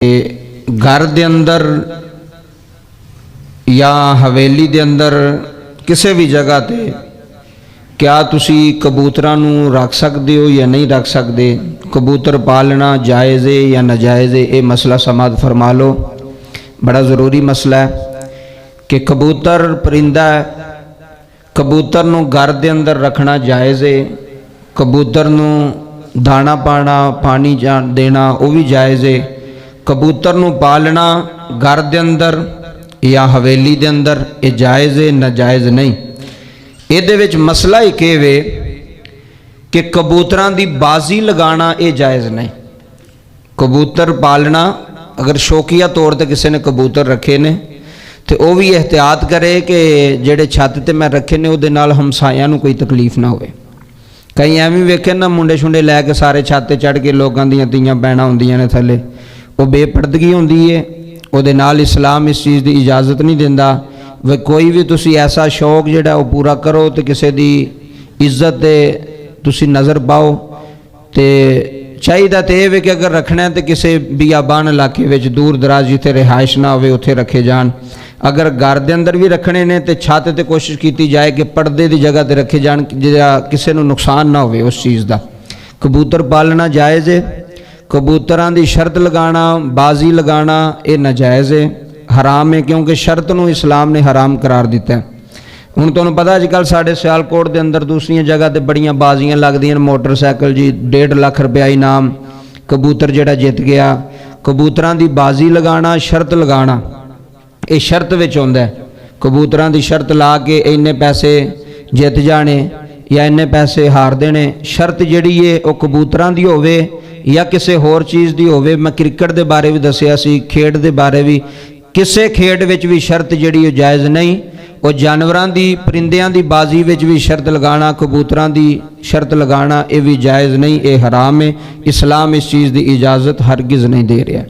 घर दे अंदर या हवेली दे अंदर किसी भी जगह ते क्या तुसी कबूतरां नूं रख सकते हो या नहीं रख सकते? कबूतर पालना जायज़ है या नाजायज़ है? ये मसला समाअत फरमा लो। बड़ा ज़रूरी मसला है कि कबूतर परिंदा है, कबूतर नूं घर दे अंदर रखना जायज़ है, कबूतर नूं दाना पाना पानी देना वह भी जायज़ है। कबूतर नूं पालना घर दे अंदर या हवेली दे अंदर ये जायज़ है नाजायज़ नहीं। इहदे विच मसला एक वे कि कबूतरां दी बाजी लगाना ये जायज़ नहीं। कबूतर पालना अगर शौकिया तौर पर किसी ने कबूतर रखे ने तो वह भी एहतियात करे कि जेड़े छत ते मैं रखे ने उहदे नाल हमसायां नूं कोई तकलीफ ना होवे। कई एवं वेखे ना मुंडे शुंडे लैके सारे छत ते चढ़ के लोगों दी धीआं भैणां हुंदियां ने थले, वो बेपरदगी होंदी है। उहदे नाल इस्लाम इस चीज़ की इजाज़त नहीं दिंदा। वे कोई भी तुसी ऐसा शौक जिहड़ा वो पूरा करो तो किसी की इज्जत ते तुसी नज़र पाओ। तो चाहिए तो यह वे कि अगर रखना है तो किसी बियाबान इलाके में दूर दराज जिथे रिहाइश ना हो उत्थे रखे जान। अगर घर के अंदर भी रखने ने तो छत ते कोशिश की जाए कि पर्दे की जगह पर रखे जान जिहड़ा किसी नूं नुकसान ना हो उस चीज़ का। कबूतर पालना जायज़ है, कबूतरां दी शर्त लगाना बाजी लगाना ये नाजायज़ है, हराम है, क्योंकि शर्त नूं इस्लाम ने हराम करार दिता है। हुण तुहानूं पता अजकल साढ़े सियालकोट के अंदर दूसरी जगह ते बड़ियां बाजियां लगदियां, मोटरसाइकिल जी 1.5 लाख रुपया इनाम, कबूतर जिहड़ा जित गया। कबूतरां दी बाजी लगाना शर्त लगाना ये शर्त विच आउंदा है। कबूतरां दी शर्त ला के इन्ने पैसे जित जाने या इन्ने पैसे हार देने, शर्त जिहड़ी है वह कबूतरां दी होवे या किसी होर चीज़ की होवे। मैं क्रिकेट के बारे भी दसिया सी, खेड के बारे भी, किसी खेड विच भी शर्त जिहड़ी जायज़ नहीं। और जानवरां दी परिंदियां दी बाजी विच भी शर्त लगाना, कबूतरां दी शर्त लगाना ये भी जायज़ नहीं, ये हराम है। इस्लाम इस चीज़ की इजाज़त हरगिज़ नहीं दे रहा।